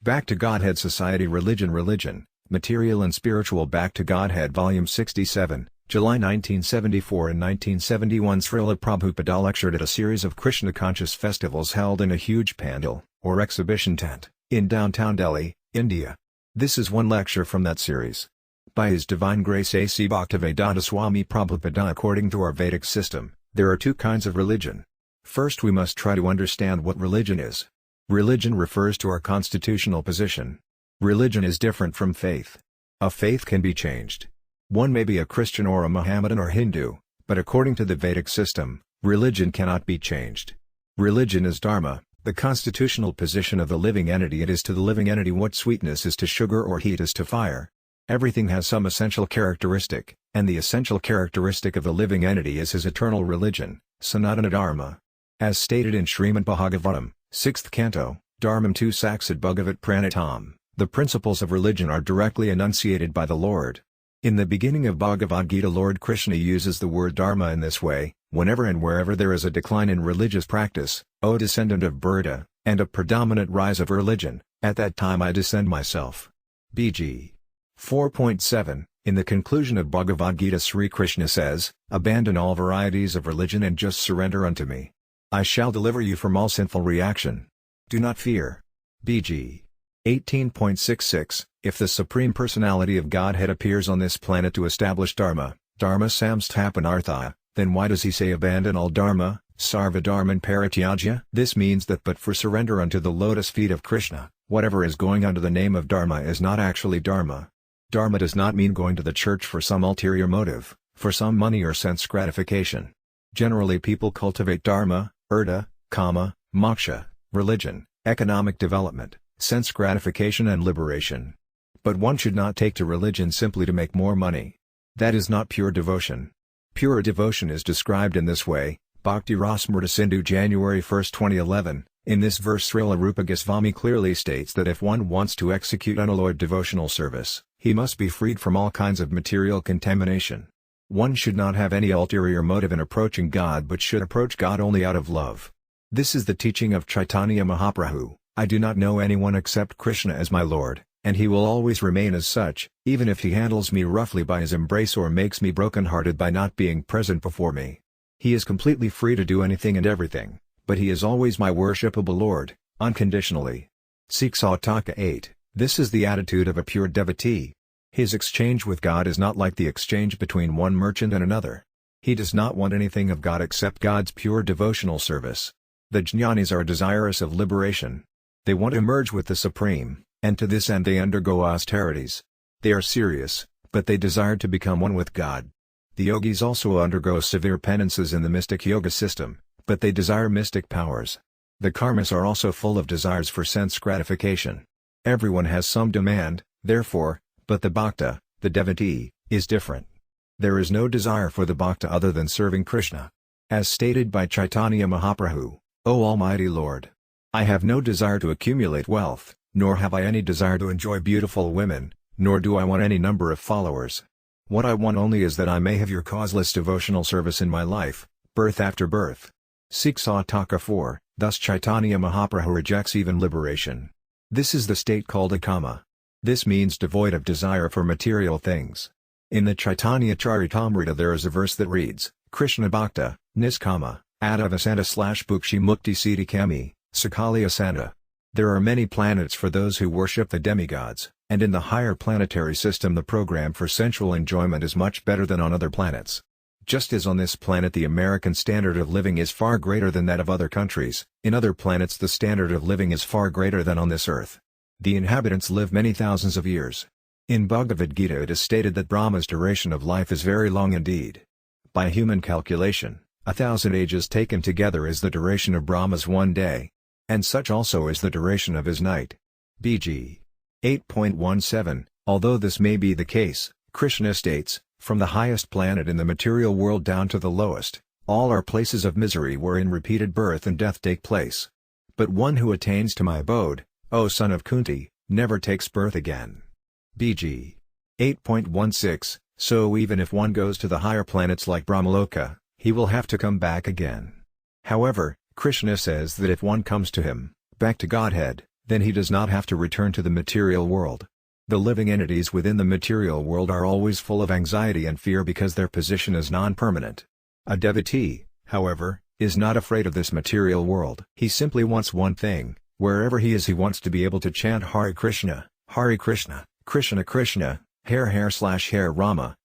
Back to Godhead Society Religion, Material and Spiritual. Back to Godhead Volume 67, July 1974 and 1971. Srila Prabhupada lectured at a series of Krishna conscious festivals held in a huge pandal, or exhibition tent, in downtown Delhi, India. This is one lecture from that series. By His Divine Grace A.C. Bhaktivedanta Swami Prabhupada. According to our Vedic system, there are two kinds of religion. First, we must try to understand what religion is. Religion refers to our constitutional position. Religion is different from faith. A faith can be changed. One may be a Christian or a Mohammedan or Hindu, but according to the Vedic system, religion cannot be changed. Religion is dharma, the constitutional position of the living entity. It is to the living entity what sweetness is to sugar or heat is to fire. Everything has some essential characteristic, and the essential characteristic of the living entity is his eternal religion, Sanatana Dharma. As stated in Srimad Bhagavatam, 6th Canto, Dharmam 2 Saksad Bhagavat Pranitam, the principles of religion are directly enunciated by the Lord. In the beginning of Bhagavad Gita, Lord Krishna uses the word dharma in this way: whenever and wherever there is a decline in religious practice, O descendant of Bharata, and a predominant rise of religion, at that time I descend myself. BG 4.7. In the conclusion of Bhagavad Gita, Sri Krishna says, abandon all varieties of religion and just surrender unto me. I shall deliver you from all sinful reaction. Do not fear. BG 18.66. If the Supreme Personality of Godhead appears on this planet to establish Dharma, Dharma Samsthapanarthaya, then why does he say abandon all Dharma, Sarva Dharman Parityajya? This means that but for surrender unto the lotus feet of Krishna, whatever is going under the name of Dharma is not actually Dharma. Dharma does not mean going to the church for some ulterior motive, for some money or sense gratification. Generally people cultivate Dharma, Artha, Kama, Moksha, religion, economic development, sense gratification and liberation. But one should not take to religion simply to make more money. That is not pure devotion. Pure devotion is described in this way, Bhakti Rasmrita Sindhu January 1, 2011. In this verse Srila Rupa Goswami clearly states that if one wants to execute unalloyed devotional service, he must be freed from all kinds of material contamination. One should not have any ulterior motive in approaching God but should approach God only out of love. This is the teaching of Chaitanya Mahaprabhu. I do not know anyone except Krishna as my Lord, and he will always remain as such, even if he handles me roughly by his embrace or makes me broken-hearted by not being present before me. He is completely free to do anything and everything, but he is always my worshipable Lord, unconditionally. Siksataka 8. This is the attitude of a pure devotee. His exchange with God is not like the exchange between one merchant and another. He does not want anything of God except God's pure devotional service. The jnanis are desirous of liberation. They want to merge with the Supreme, and to this end they undergo austerities. They are serious, but they desire to become one with God. The yogis also undergo severe penances in the mystic yoga system, but they desire mystic powers. The karmas are also full of desires for sense gratification. Everyone has some demand, therefore, but the bhakta, the devotee, is different. There is no desire for the bhakta other than serving Krishna. As stated by Chaitanya Mahaprabhu, O Almighty Lord, I have no desire to accumulate wealth, nor have I any desire to enjoy beautiful women, nor do I want any number of followers. What I want only is that I may have your causeless devotional service in my life, birth after birth. Siksataka 4. Thus Chaitanya Mahaprabhu rejects even liberation. This is the state called akama. This means devoid of desire for material things. In the Chaitanya Charitamrita there is a verse that reads, Krishna Bhakta, Niskama, Adavasanta/Bhukshi Mukti Siddhi Kami, Sakali Asanta. There are many planets for those who worship the demigods, and in the higher planetary system the program for sensual enjoyment is much better than on other planets. Just as on this planet the American standard of living is far greater than that of other countries, in other planets the standard of living is far greater than on this earth. The inhabitants live many thousands of years. In Bhagavad Gita it is stated that Brahma's duration of life is very long indeed. By human calculation, 1,000 ages taken together is the duration of Brahma's one day. And such also is the duration of his night. BG 8.17. Although this may be the case, Krishna states, from the highest planet in the material world down to the lowest, all are places of misery wherein repeated birth and death take place. But one who attains to my abode, O son of Kunti, never takes birth again. BG 8.16. So even if one goes to the higher planets like Brahmaloka, he will have to come back again. However, Krishna says that if one comes to him, back to Godhead, then he does not have to return to the material world. The living entities within the material world are always full of anxiety and fear because their position is non-permanent. A devotee, however, is not afraid of this material world. He simply wants one thing: wherever he is, he wants to be able to chant Hare Krishna, Krishna Krishna, Hare Rama,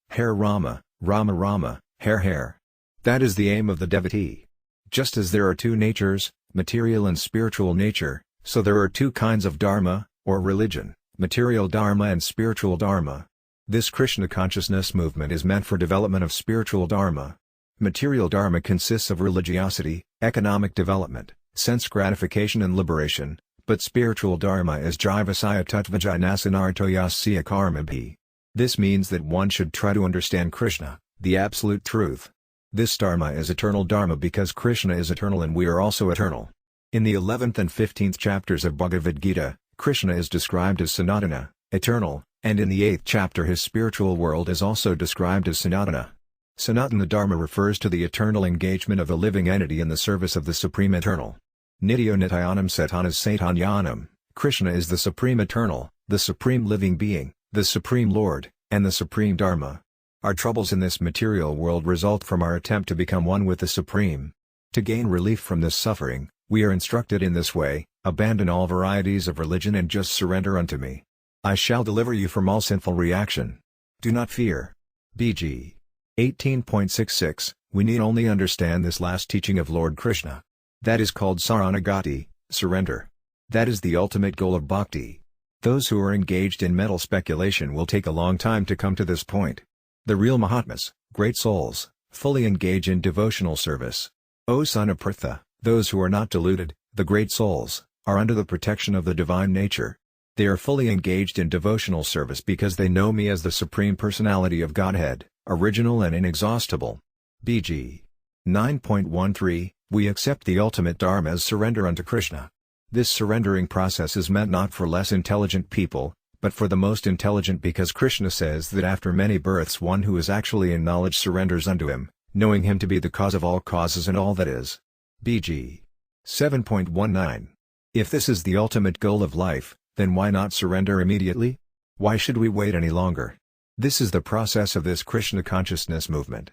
Rama Rama, Hare. That is the aim of the devotee. Just as there are two natures, material and spiritual nature, so there are two kinds of dharma, or religion, material dharma and spiritual dharma. This Krishna consciousness movement is meant for development of spiritual dharma. Material dharma consists of religiosity, economic development, sense gratification and liberation, but spiritual dharma is jivasya tattvajinasanartoyasya karmabhi. This means that one should try to understand Krishna, the absolute truth. This dharma is eternal dharma because Krishna is eternal and we are also eternal. In the 11th and 15th chapters of Bhagavad Gita, Krishna is described as Sanatana, eternal, and in the 8th chapter his spiritual world is also described as Sanatana. Sanatana Dharma refers to the eternal engagement of the living entity in the service of the Supreme Eternal. Nityo Nityanam Satanas Satanyanam, Krishna is the Supreme Eternal, the Supreme Living Being, the Supreme Lord, and the Supreme Dharma. Our troubles in this material world result from our attempt to become one with the Supreme. To gain relief from this suffering, we are instructed in this way: abandon all varieties of religion and just surrender unto me. I shall deliver you from all sinful reaction. Do not fear. BG 18.66. We need only understand this last teaching of Lord Krishna. That is called saranagati, surrender. That is the ultimate goal of bhakti. Those who are engaged in mental speculation will take a long time to come to this point. The real Mahatmas, great souls, fully engage in devotional service. O son of Pritha, those who are not deluded, the great souls, are under the protection of the divine nature. They are fully engaged in devotional service because they know me as the Supreme Personality of Godhead, original and inexhaustible. BG 9.13. We accept the ultimate dharma as surrender unto Krishna. This surrendering process is meant not for less intelligent people, but for the most intelligent, because Krishna says that after many births one who is actually in knowledge surrenders unto him, knowing him to be the cause of all causes and all that is. BG 7.19. If this is the ultimate goal of life, then why not surrender immediately? Why should we wait any longer? This is the process of this Krishna consciousness movement.